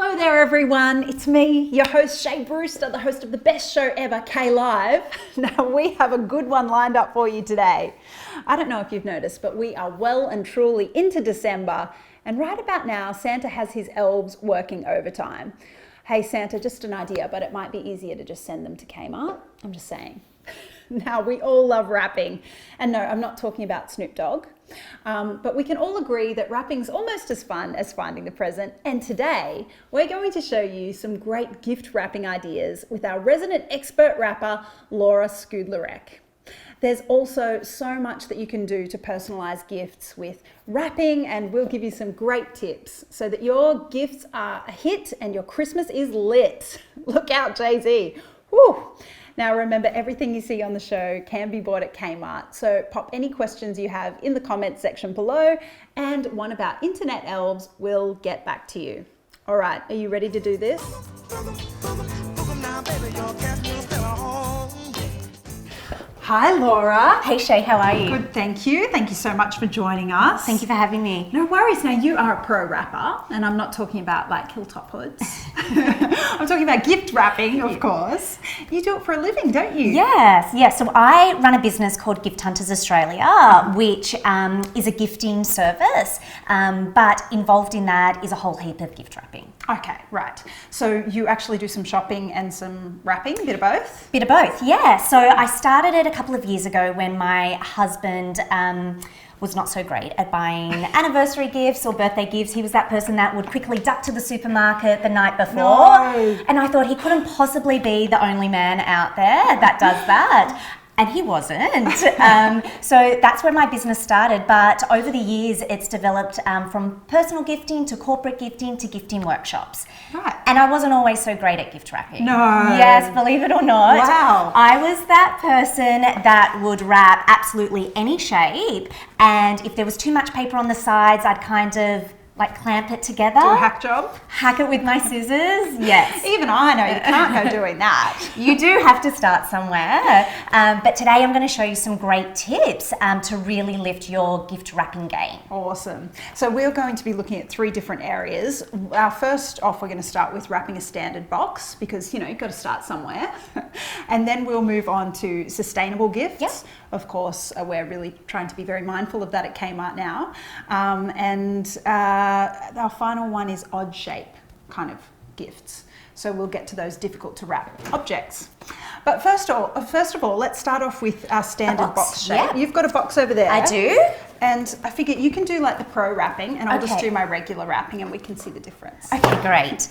Hello there everyone, it's me, your host Shay Brewster, the host of the best show ever, KLive. Now we have a good one lined up for you today. I don't know if you've noticed, but we are well and truly into December, and right about now Santa has his elves working overtime. Hey Santa, just an idea, but it might be easier to just send them to Kmart. I'm just saying. Now, we all love wrapping, and no, I'm not talking about Snoop Dogg, but we can all agree that wrapping's almost as fun as finding the present, and today we're going to show you some great gift wrapping ideas with our resident expert wrapper, Laura Skudlarek. There's also so much that you can do to personalize gifts with wrapping, and we'll give you some great tips so that your gifts are a hit and your Christmas is lit. Look out, Jay-Z. Whew. Now remember, everything you see on the show can be bought at Kmart, so pop any questions you have in the comments section below, and one of our internet elves will get back to you. All right, are you ready to do this? Hi Laura. Hey Shay, how are you? Good, thank you. Thank you so much for joining us. Thank you for having me. No worries. Now you are a pro wrapper, and I'm not talking about like hilltop hoods. I'm talking about gift wrapping, of course. You do it for a living, don't you? Yes. So I run a business called Gift Hunters Australia, which is a gifting service, but involved in that is a whole heap of gift wrapping. Okay, right. So you actually do some shopping and some wrapping, a bit of both? Bit of both, yeah. So I started it a couple of years ago when my husband was not so great at buying anniversary gifts or birthday gifts. He was that person that would quickly duck to the supermarket the night before. No. And I thought he couldn't possibly be the only man out there that does that. And he wasn't. So that's where my business started. But over the years, it's developed from personal gifting to corporate gifting to gifting workshops. Right. And I wasn't always so great at gift wrapping. No. Yes, believe it or not. Wow. I was that person that would wrap absolutely any shape. And if there was too much paper on the sides, I'd kind of like clamp it together. Do a hack job? Hack it with my scissors, yes. Even I know you can't go doing that. You do have to start somewhere. But today I'm going to show you some great tips to really lift your gift wrapping game. Awesome. So we're going to be looking at 3 different areas. First off, we're going to start with wrapping a standard box because, you know, you've got to start somewhere. And then we'll move on to sustainable gifts. Yep. Of course, we're really trying to be very mindful of that at Kmart now. Our final one is odd shape kind of gifts. So we'll get to those difficult to wrap objects. But first of all, let's start off with our standard box shape. Yeah. You've got a box over there. I do. And I figure you can do like the pro wrapping, and I'll just Okay. do my regular wrapping, and we can see the difference. Okay, great.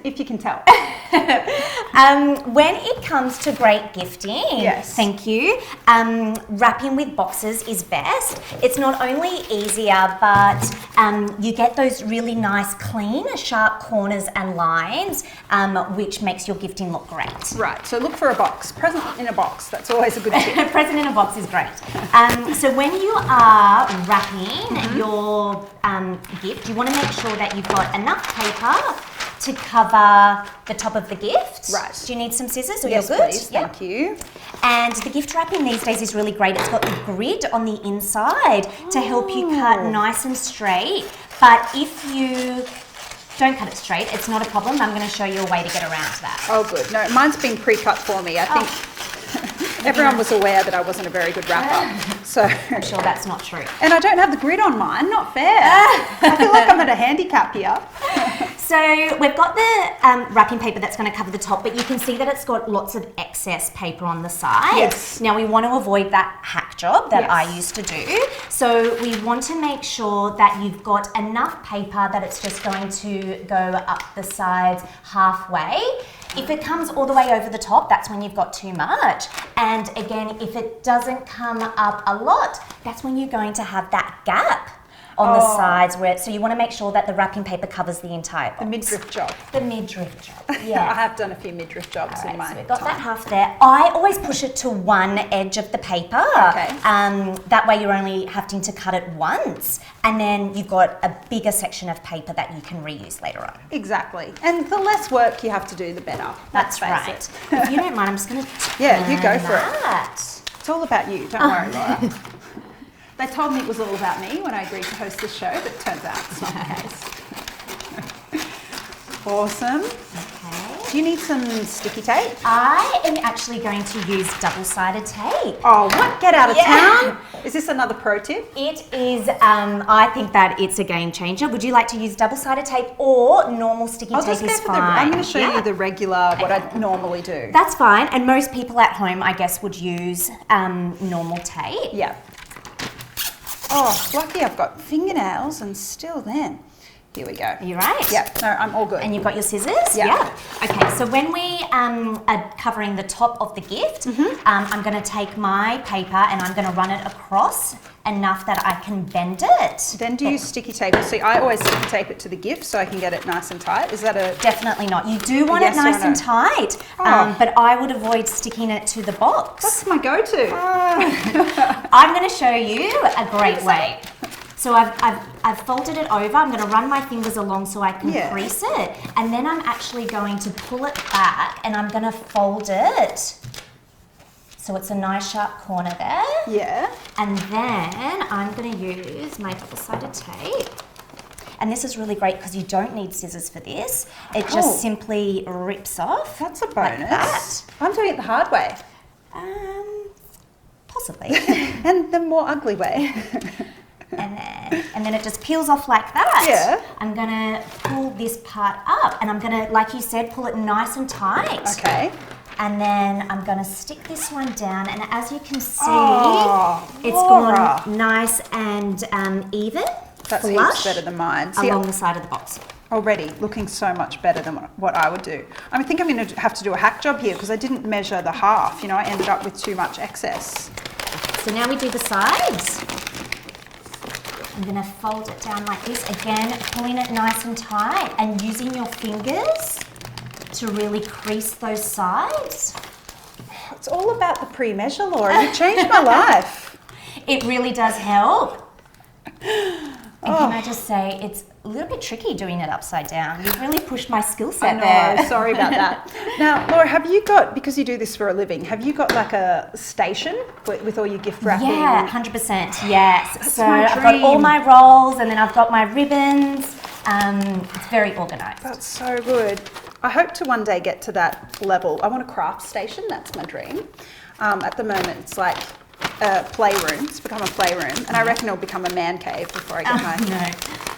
If you can tell. When it comes to great gifting, Yes. thank you, wrapping with boxes is best. It's not only easier, but you get those really nice, clean, sharp corners and lines, which makes your gifting look great. Right, so look for a box. Present in a box. That's always a good tip. Present in a box is great. So when you are wrapping your gift, you want to make sure that you've got enough paper to cover the top of the gift. Right. Do you need some scissors or Yes, you're good? please. Yep. Thank you. And the gift wrapping these days is really great. It's got the grid on the inside to help you cut nice and straight. But if you don't cut it straight, it's not a problem. I'm going to show you a way to get around to that. Oh, good. No, mine's been pre-cut for me. I think everyone was aware that I wasn't a very good wrapper. So I'm sure that's not true. And I don't have the grid on mine. Not fair. I feel like I'm at a handicap here. So we've got the wrapping paper that's going to cover the top, but you can see that it's got lots of excess paper on the sides. Yes. Now we want to avoid that hack job that Yes. I used to do. So we want to make sure that you've got enough paper that it's just going to go up the sides halfway. If it comes all the way over the top, that's when you've got too much. And again, if it doesn't come up a lot, that's when you're going to have that gap on the sides so you want to make sure that the wrapping paper covers the entire box. The midriff job. The midriff job, I yeah. have done a few midriff jobs in my So we've got that time. half there. I always push it to one edge of the paper. Okay. That way you're only having to cut it once, and then you've got a bigger section of paper that you can reuse later on. Exactly. And the less work you have to do, the better. That's Let's right. face it. If you don't mind, I'm just going to Yeah, you go for it. that. It's all about you. Don't worry, Laura. They told me it was all about me when I agreed to host this show, but it turns out it's not the case. Awesome. Okay. Do you need some sticky tape? I am actually going to use double-sided tape. Oh, what? Get out of town? Is this another pro tip? It is, I think that it's a game changer. Would you like to use double-sided tape or normal sticky tape is fine? I'm going to show you the regular, what I normally do. That's fine. And most people at home, I guess, would use normal tape. Yeah. Oh, lucky I've got fingernails and still then. Here we go. Are you right? Yeah, no, I'm all good. And you've got your scissors? Yeah. Okay, so when we are covering the top of the gift, I'm going to take my paper and I'm going to run it across enough that I can bend it. Then do you sticky tape it? See, I always sticky tape it to the gift so I can get it nice and tight. Is that a... Definitely not. You do want it nice and tight, but I would avoid sticking it to the box. That's my go-to. I'm going to show you a great way. So I've folded it over. I'm going to run my fingers along so I can crease it. And then I'm actually going to pull it back and I'm going to fold it. So it's a nice sharp corner there. Yeah. And then I'm going to use my double-sided tape. And this is really great because you don't need scissors for this. It just simply rips off. That's a bonus. Like that. I'm doing it the hard way. Possibly. And the more ugly way. And then it just peels off like that. Yeah. I'm gonna pull this part up and I'm gonna, like you said, pull it nice and tight. Okay. And then I'm gonna stick this one down and as you can see, it's Laura. gone nice and even. That's flush heaps better than mine. See, along the side of the box. already looking so much better than what I would do. I think I'm going to have to do a hack job here because I didn't measure the half. You know, I ended up with too much excess. So now we do the sides. I'm going to fold it down like this. Again, pulling it nice and tight and using your fingers to really crease those sides. It's all about the pre-measure, Laura. You changed my life. It really does help. And can I just say, it's a little bit tricky doing it upside down. You've really pushed my skill set there. Sorry about that. Now, Laura, have you got, because you do this for a living, have you got like a station with all your gift wrapping? Yeah, 100%, yes. That's so my I've got all dream. my rolls and then I've got my ribbons. It's very organised. That's so good. I hope to one day get to that level. I want a craft station, that's my dream. At the moment, it's like a playroom. It's become a playroom. And I reckon it'll become a man cave before I get my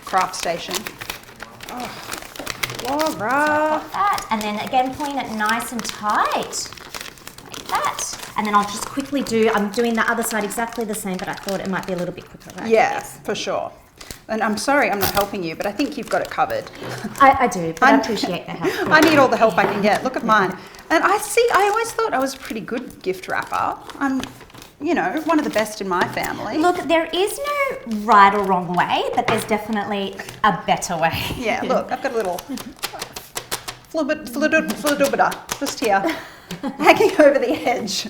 craft station. Oh, Laura. Like that. And then again, pulling it nice and tight. Like that. And then I'll just quickly I'm doing the other side exactly the same, but I thought it might be a little bit quicker. Right? Yeah, for sure. And I'm sorry I'm not helping you, but I think you've got it covered. I do, but I appreciate the help. I need all the help I can get. Look at mine. And I always thought I was a pretty good gift wrapper. I'm, you know, one of the best in my family. Look, there is no right or wrong way, but there's definitely a better way. Yeah, look, I've got a little flidubita just here, hanging over the edge.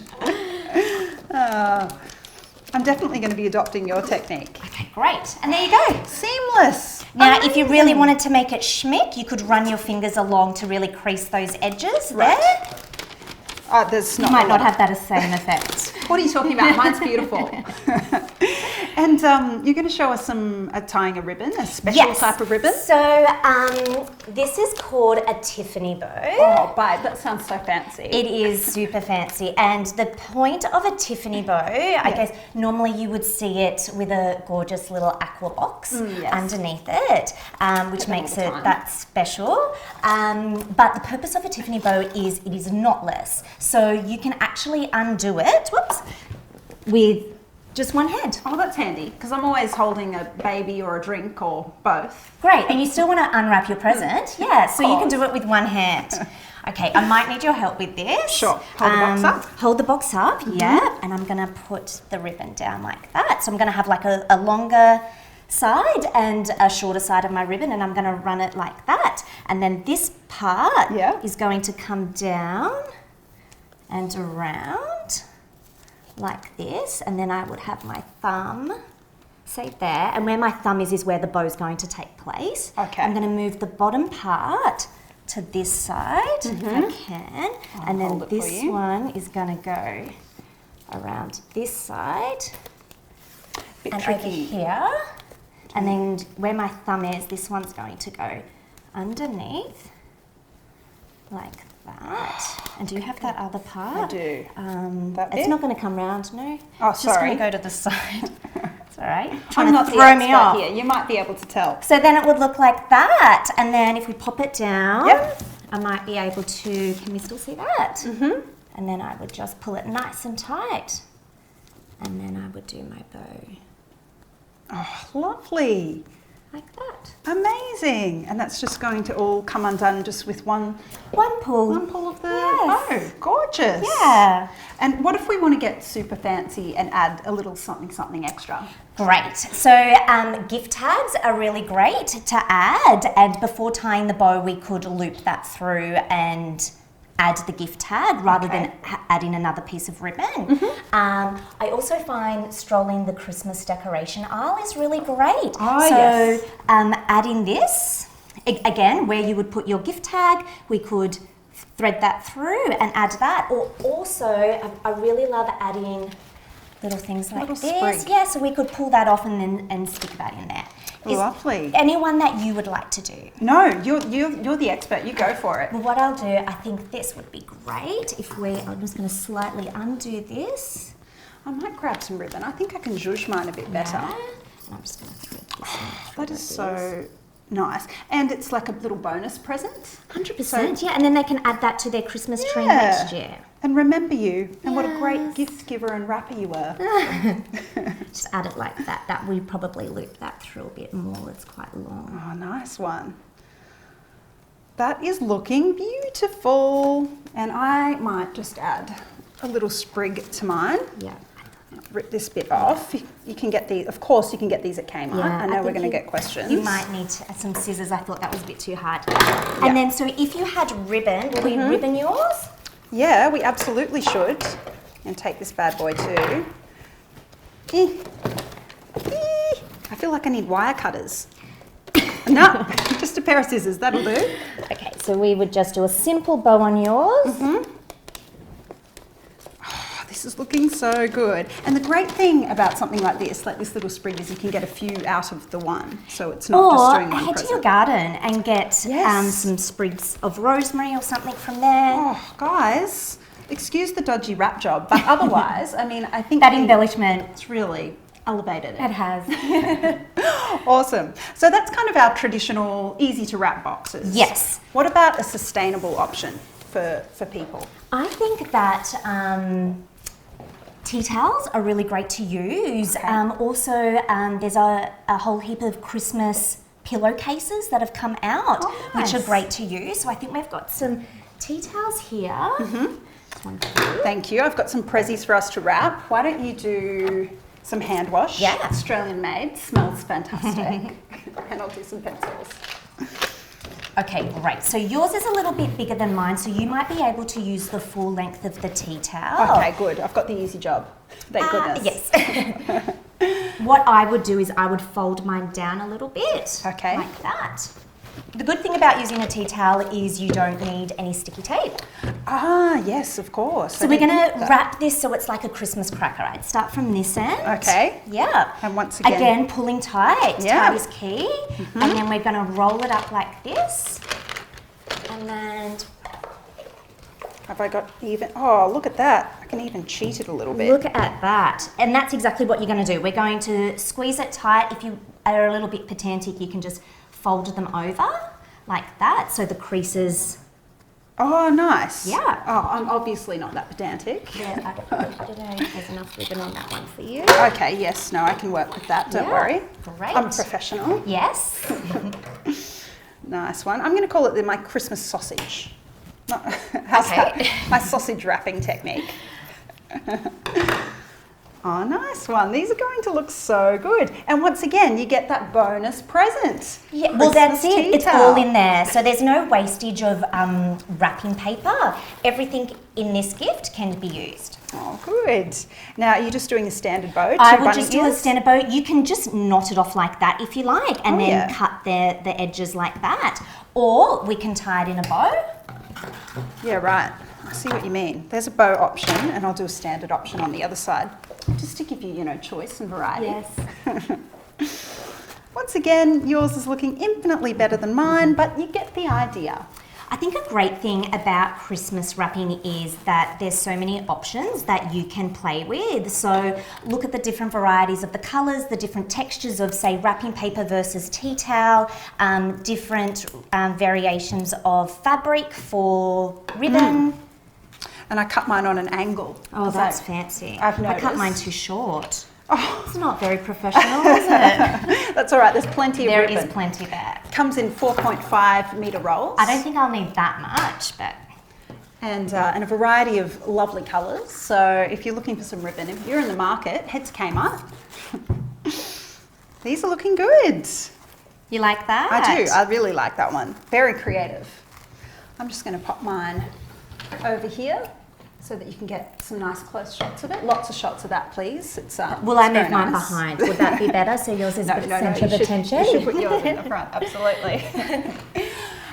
I'm definitely going to be adopting your technique. Okay, great. And there you go. Seamless. Now, if you really wanted to make it schmick, you could run your fingers along to really crease those edges there. There's You might not have that same effect. What are you talking about? Mine's beautiful. And you're going to show us some tying a ribbon, a special type of ribbon. So this is called a Tiffany Bow. Oh, babe, that sounds so fancy. It is super fancy. And the point of a Tiffany Bow, I guess normally you would see it with a gorgeous little aqua box underneath it, which makes it that special. But the purpose of a Tiffany Bow is it is knotless. So you can actually undo it, with just one hand. Oh, that's handy, because I'm always holding a baby or a drink or both. Great, and you still want to unwrap your present. Yeah, so you can do it with one hand. Okay, I might need your help with this. Sure, hold the box up. Hold the box up, yeah, and I'm going to put the ribbon down like that. So I'm going to have like a longer side and a shorter side of my ribbon, and I'm going to run it like that. And then this part is going to come down and around like this, and then I would have my thumb, say there, and where my thumb is where the bow's going to take place. Okay. I'm going to move the bottom part to this side if I can, and then this one is going to go around this side and over here, and then where my thumb is, this one's going to go underneath like that. And do you have that other part? I do. That It's bit? not going to come round, no. Oh, It's just sorry. going to go to the side. It's all right. I'm not throw me off here. You might be able to tell. So then it would look like that. And then if we pop it down, Yep. I might be able to, can we still see that? Mm-hmm. And then I would just pull it nice and tight. And then I would do my bow Oh, lovely. like that. Amazing. And that's just going to all come undone just with one Pull. of the Yes. bow. Gorgeous. Yeah. And what if we want to get super fancy and add a little something extra? Great. So gift tags are really great to add. And before tying the bow, we could loop that through and add the gift tag rather than adding another piece of ribbon. I also find strolling the Christmas decoration aisle is really great. Oh, so yes. Adding this, again, where you would put your gift tag, we could thread that through and add that. Or also, I really love adding little things like Little this. sprig. Yeah, so we could pull that off and stick that in there. Is Lovely. anyone that you would like to do? No, you're the expert. You go for it. Well, what I'll do, I think this would be great if I'm just going to slightly undo this. I might grab some ribbon. I think I can zhuzh mine a bit better. Yeah. And I'm just going to thread this in. That is so nice. And it's like a little bonus present. 100%, yeah. And then they can add that to their Christmas tree next year. And remember you, and what a great gift giver and wrapper you were. Just add it like that. That we probably loop that through a bit more. It's quite long. Oh, nice one. That is looking beautiful. And I might just add a little sprig to mine. Yeah. Rip this bit off. You can get these, of course, you can get these at Kmart. Yeah, I know we're think going to get questions. You might need some scissors. I thought that was a bit too hard. And then, so if you had ribbon, will we ribbon yours? Yeah, we absolutely should. And take this bad boy too. I feel like I need wire cutters. No, just a pair of scissors, that'll do. Okay, so we would just do a simple bow on yours. Oh, this is looking so good. And the great thing about something like this little sprig, is you can get a few out of the one. So it's not just doing one head present. to your garden and get Yes. some sprigs of rosemary or something from there. Oh, guys, excuse the dodgy wrap job, but otherwise, I mean, I think That embellishment, it's really elevated it. it has. Awesome. So that's kind of our traditional, easy to wrap boxes. Yes. What about a sustainable option for people? I think that tea towels are really great to use. Okay. Also, there's a whole heap of Christmas pillowcases that have come out, which are nice. great to use. So I think we've got some tea towels here. This one too. Thank you. I've got some prezzies for us to wrap. Why don't you do some hand wash? Yeah. Australian made, smells fantastic. And I'll do some pencils. Okay, great. So yours is a little bit bigger than mine, so you might be able to use the full length of the tea towel. Okay, good. I've got the easy job. Thank goodness. Yes. What I would do is I would fold mine down a little bit. Okay. Like that. The good thing about using a tea towel is you don't need any sticky tape. Ah, yes, of course. So we're going to wrap this so it's like a Christmas cracker. I'd start from this end. Okay. Yeah. And once again... Again, pulling tight. Yeah. Tight is key. And then we're going to roll it up like this. And then... Have I got even... Oh, look at that. I can even cheat it a little bit. Look at that. And that's exactly what you're going to do. We're going to squeeze it tight. If you are a little bit pedantic, you can just fold them over like that. So the creases... Oh, nice. Yeah. Oh, I'm obviously not that pedantic. Yeah, there's enough ribbon on that one for you. Okay, yes, no, I can work with that. Don't Yeah, worry. great. I'm a professional. Yes. Nice one. I'm going to call it my Christmas sausage. How's that? My sausage wrapping technique. Oh, nice one. These are going to look so good. And once again, you get that bonus present. Yeah, well, that's Christmas it. tea It's towel. all in there. So there's no wastage of wrapping paper. Everything in this gift can be used. Oh, good. Now, you're just doing a standard bow? I two will bunny just do a ears? standard bow. You can just knot it off like that if you like, and Oh, then yeah. cut the edges like that. Or we can tie it in a bow. Yeah, right. I see what you mean. There's a bow option, and I'll do a standard option on the other side, just to give you, choice and variety. Yes. Once again, yours is looking infinitely better than mine, but you get the idea. I think a great thing about Christmas wrapping is that there's so many options that you can play with. So look at the different varieties of the colours, the different textures of, say, wrapping paper versus tea towel, different variations of fabric for ribbon. And I cut mine on an angle. Oh, that's fancy. I've noticed. I cut mine too short. Oh. It's not very professional, is it? That's all right. There's plenty of ribbon. There is plenty there. Comes in 4.5 metre rolls. I don't think I'll need that much, but... And a variety of lovely colours. So if you're looking for some ribbon, if you're in the market, head to Kmart. These are looking good. You like that? I do. I really like that one. Very creative. I'm just going to pop mine over here so that you can get some nice close shots of it. Lots of shots of that, please. It's Will I it's move very mine nice. behind? Would that be better? So yours is the centre of attention? You should put yours in the front, absolutely.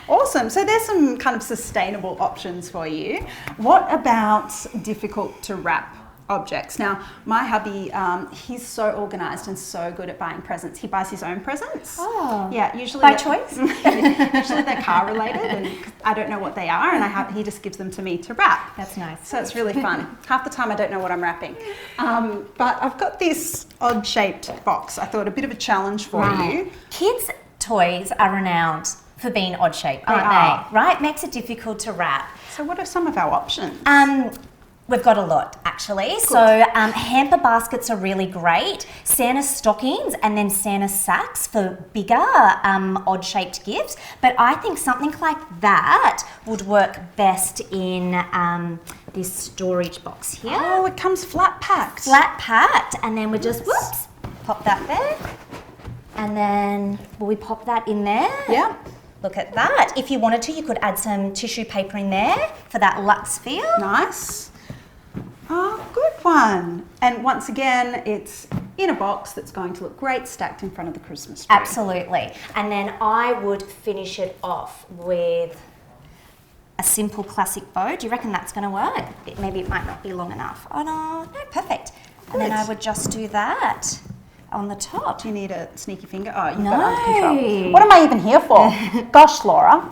Awesome. So there's some kind of sustainable options for you. What about difficult to wrap objects? Now, my hubby, he's so organised and so good at buying presents. He buys his own presents. Oh. Yeah, usually by choice? Usually they're car related, and I don't know what they are, and he just gives them to me to wrap. That's nice. So it's really fun. Half the time I don't know what I'm wrapping. But I've got this odd shaped box. I thought a bit of a challenge for you. Kids' toys are renowned for being odd shaped, aren't they? Right? Makes it difficult to wrap. So what are some of our options? We've got a lot, actually. Good. So hamper baskets are really great. Santa stockings and then Santa sacks for bigger odd-shaped gifts. But I think something like that would work best in this storage box here. Oh, it comes flat packed. Flat packed, and then we just, whoops, pop that there. And then will we pop that in there? Yeah. Look at that. If you wanted to, you could add some tissue paper in there for that luxe feel. Nice. Oh, good one. And once again, it's in a box that's going to look great stacked in front of the Christmas tree. Absolutely. And then I would finish it off with a simple classic bow. Do you reckon that's going to work? Maybe it might not be long enough. Oh, no, perfect. And then I would just do that on the top. Do you need a sneaky finger? Oh, you've No. got it under control. What am I even here for? Gosh, Laura.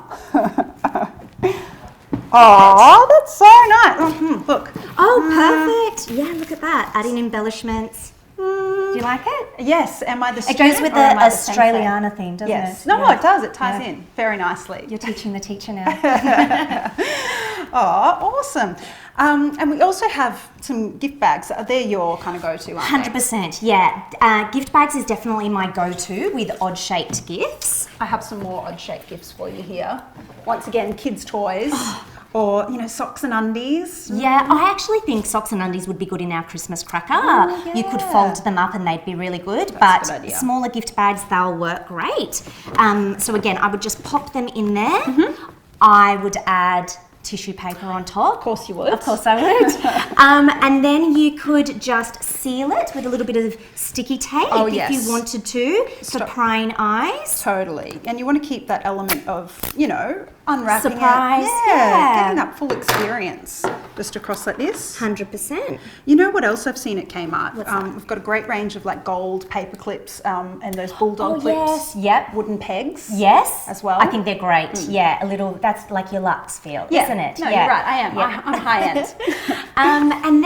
Oh, that's so nice. Look. Oh, perfect. Yeah, look at that. Adding embellishments. Do you like it? Yes. Am I the It student goes with or the am I sensei? Australiana theme, doesn't Yes. it? No, Yeah. it does. It ties in very nicely. You're teaching the teacher now. Oh, awesome. And we also have some gift bags. They're your kind of go-to, aren't they? 100%, yeah. Gift bags is definitely my go-to with odd-shaped gifts. I have some more odd-shaped gifts for you here. Once again, kids' toys. Or, socks and undies. Yeah, I actually think socks and undies would be good in our Christmas cracker. Oh, You could yeah. fold them up and they'd be really good. That's a but good idea. smaller gift bags, they'll work great. So again, I would just pop them in there. Mm-hmm. I would add tissue paper on top. Of course you would. Of course I would. And then you could just seal it with a little bit of sticky tape if yes. you wanted to for prying eyes. Totally. And you want to keep that element of, unwrapping Surprise, it. yeah. Getting that full experience. Just across like this. 100%. You know what else I've seen at Kmart? What's that? We've got a great range of like gold paper clips and those bulldog clips. Yes, yep. Wooden pegs. Yes. As well. I think they're great. Yeah, a little, that's like your luxe feel, isn't it? No, yeah. you're right. I am. Yeah. I'm high end. And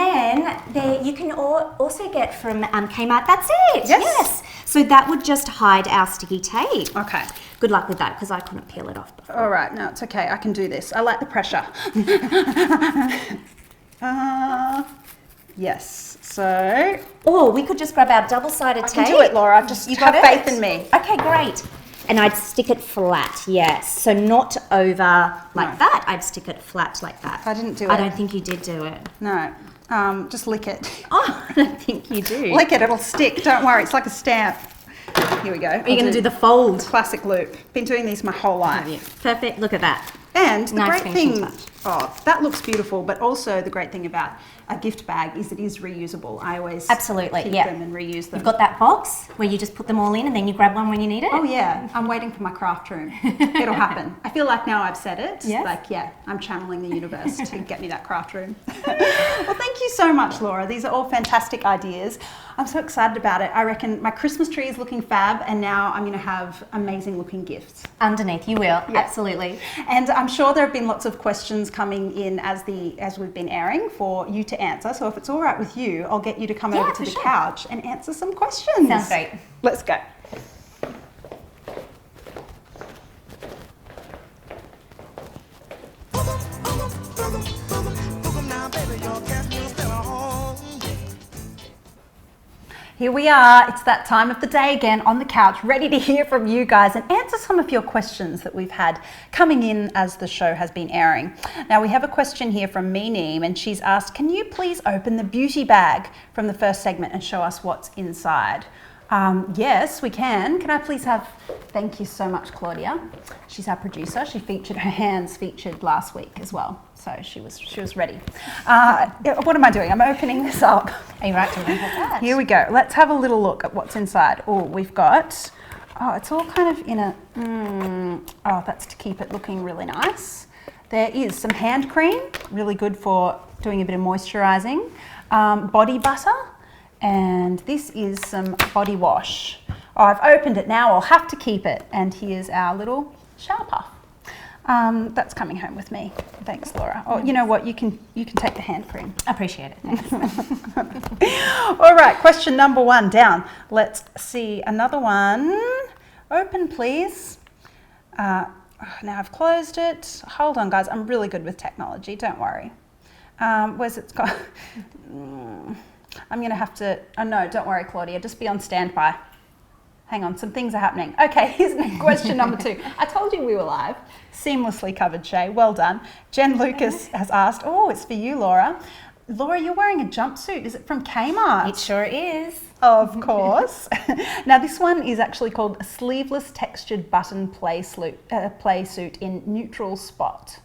then you can also get from Kmart, that's it. Yes. So that would just hide our sticky tape. Okay. Good luck with that because I couldn't peel it off before. All right. No, it's okay. I can do this. I like the pressure. Yes. So Or we could just grab our double-sided I tape. can do it, Laura. Just You have got faith it? in me. Okay, great. And I'd stick it flat, yes. So not over like No. that. I'd stick it flat like that. I didn't do I it. don't think you did do it. No. Just lick it. Oh, I don't think you do. Lick it. It'll stick. Don't worry. It's like a stamp. Here we go. Are you going to do the fold? classic loop? Been doing these my whole life. Perfect. Look at that. And the Nice great finishing thing touch. Oh, that looks beautiful, but also the great thing about a gift bag is it is reusable. I always Absolutely, keep yeah. them and reuse them. You've got that box where you just put them all in and then you grab one when you need it? Oh yeah, I'm waiting for my craft room. It'll happen. I feel like now I've said it, Yes. like yeah, I'm channeling the universe to get me that craft room. Well, thank you so much, Laura. These are all fantastic ideas. I'm so excited about it. I reckon my Christmas tree is looking fab, and now I'm going to have amazing looking gifts. Underneath, you will, Yeah. absolutely. And I'm sure there have been lots of questions coming in as we've been airing for you to answer. So if it's all right with you, I'll get you to come Yeah, over to for the sure. couch and answer some questions. Sounds great. Let's go. Here we are, it's that time of the day again on the couch, ready to hear from you guys and answer some of your questions that we've had coming in as the show has been airing. Now we have a question here from Meaneem, and she's asked, can you please open the beauty bag from the first segment and show us what's inside? Yes, we can. Can I please have, thank you so much, Claudia. She's our producer. She featured, her hands featured last week as well. So she was ready. What am I doing? I'm opening this up. Are you right to remember that? Here we go. Let's have a little look at what's inside. Oh, we've got, it's all kind of in a, that's to keep it looking really nice. There is some hand cream, really good for doing a bit of moisturising, body butter, and this is some body wash. Oh, I've opened it now, I'll have to keep it. And here's our little shower puff. That's coming home with me. Thanks, Laura. Oh, you know what? You can take the hand cream. Appreciate it. Thanks. All right, question number 1 down. Let's see another one. Open, please. Now I've closed it. Hold on, guys. I'm really good with technology. Don't worry. Where's it gone? I'm going to have to... Oh, no, don't worry, Claudia. Just be on standby. Hang on, some things are happening. Okay, here's question number 2. I told you we were live. Seamlessly covered, Shay. Well done. Jen Lucas has asked, oh, it's for you, Laura. Laura, you're wearing a jumpsuit. Is it from Kmart? It sure is. Of course. Now, this one is actually called a sleeveless textured button play suit in neutral spot.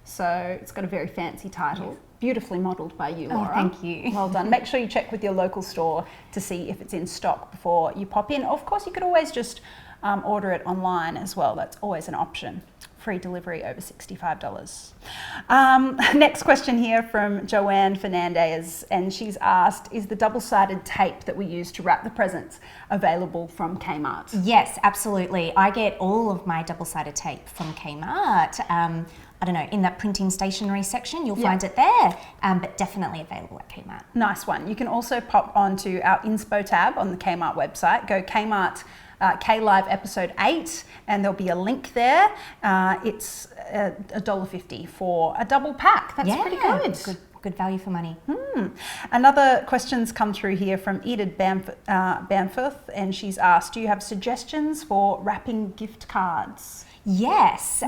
So it's got a very fancy title. Yes. Beautifully modelled by you, Laura. Oh, thank you. Well done. Make sure you check with your local store to see if it's in stock before you pop in. Of course, you could always just order it online as well. That's always an option. Free delivery over $65. Next question here from Joanne Fernandez, and she's asked, is the double-sided tape that we use to wrap the presents available from Kmart? Yes, absolutely. I get all of my double-sided tape from Kmart. I don't know, in that printing stationery section, you'll find it there, but definitely available at Kmart. Nice one. You can also pop onto our Inspo tab on the Kmart website, go Kmart KLive Ep.8, and there'll be a link there. It's $1.50 for a double pack. That's pretty good. Good value for money. Another question's come through here from Edith Bamforth, and she's asked, do you have suggestions for wrapping gift cards? Yes,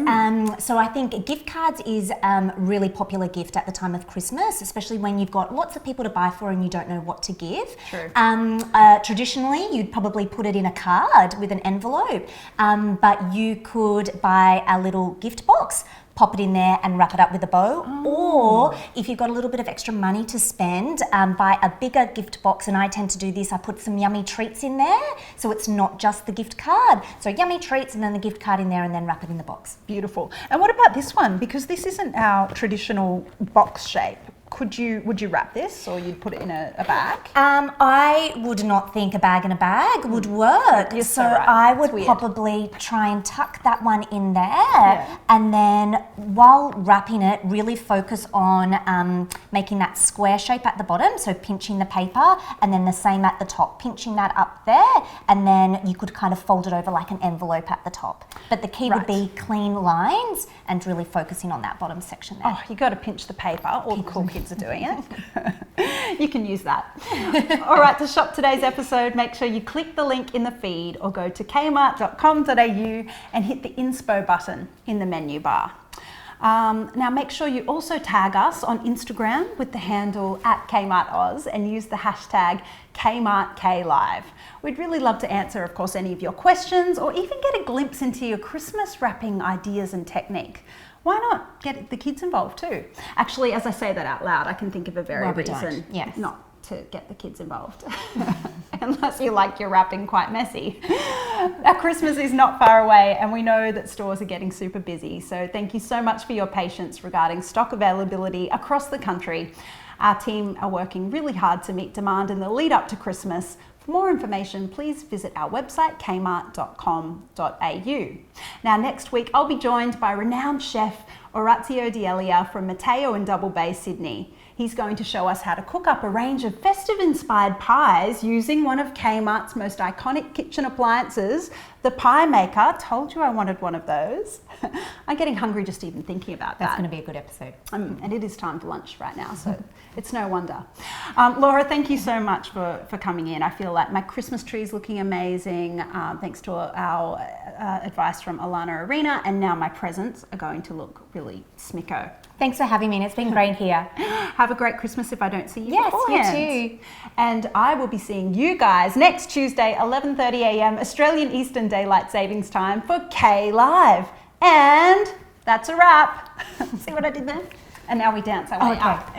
so I think gift cards is a really popular gift at the time of Christmas, especially when you've got lots of people to buy for and you don't know what to give. True. Traditionally, you'd probably put it in a card with an envelope, but you could buy a little gift box, pop it in there and wrap it up with a bow. Or if you've got a little bit of extra money to spend, buy a bigger gift box. And I tend to do this, I put some yummy treats in there. So it's not just the gift card. So yummy treats and then the gift card in there and then wrap it in the box. Beautiful. And what about this one? Because this isn't our traditional box shape. Would you wrap this, or you'd put it in a bag? I would not think a bag in a bag would work. You're so right. I would It's weird. probably try and tuck that one in there, and then while wrapping it, really focus on making that square shape at the bottom, so pinching the paper, and then the same at the top, pinching that up there, and then you could kind of fold it over like an envelope at the top. But the key would be clean lines and really focusing on that bottom section there. Oh, you got to pinch the paper. All the cool kids are doing it. You can use that. All right, to shop today's episode, make sure you click the link in the feed or go to kmart.com.au and hit the inspo button in the menu bar. Now make sure you also tag us on Instagram with the handle @KmartOz and use the hashtag KmartKLive. We'd really love to answer, of course, any of your questions or even get a glimpse into your Christmas wrapping ideas and technique. Why not get the kids involved too? Actually, as I say that out loud, I can think of a very reason not to get the kids involved. Unless you like your wrapping quite messy. Our Christmas is not far away and we know that stores are getting super busy. So thank you so much for your patience regarding stock availability across the country. Our team are working really hard to meet demand in the lead up to Christmas. For more information, please visit our website, kmart.com.au. Now, next week, I'll be joined by renowned chef Orazio D'Elia from Matteo in Double Bay, Sydney. He's going to show us how to cook up a range of festive-inspired pies using one of Kmart's most iconic kitchen appliances, the pie maker. Told you I wanted one of those. I'm getting hungry just even thinking about that. That's going to be a good episode. And it is time for lunch right now, so it's no wonder. Laura, thank you so much for coming in. I feel like my Christmas tree is looking amazing, thanks to our advice from Alana Arena, and now my presents are going to look really smicko. Thanks for having me, and it's been great here. Have a great Christmas if I don't see you Yes, beforehand. you too. And I will be seeing you guys next Tuesday, 11:30 a.m. Australian Eastern Daylight Savings Time for KLive. And that's a wrap. See what I did there? And now we dance our way up.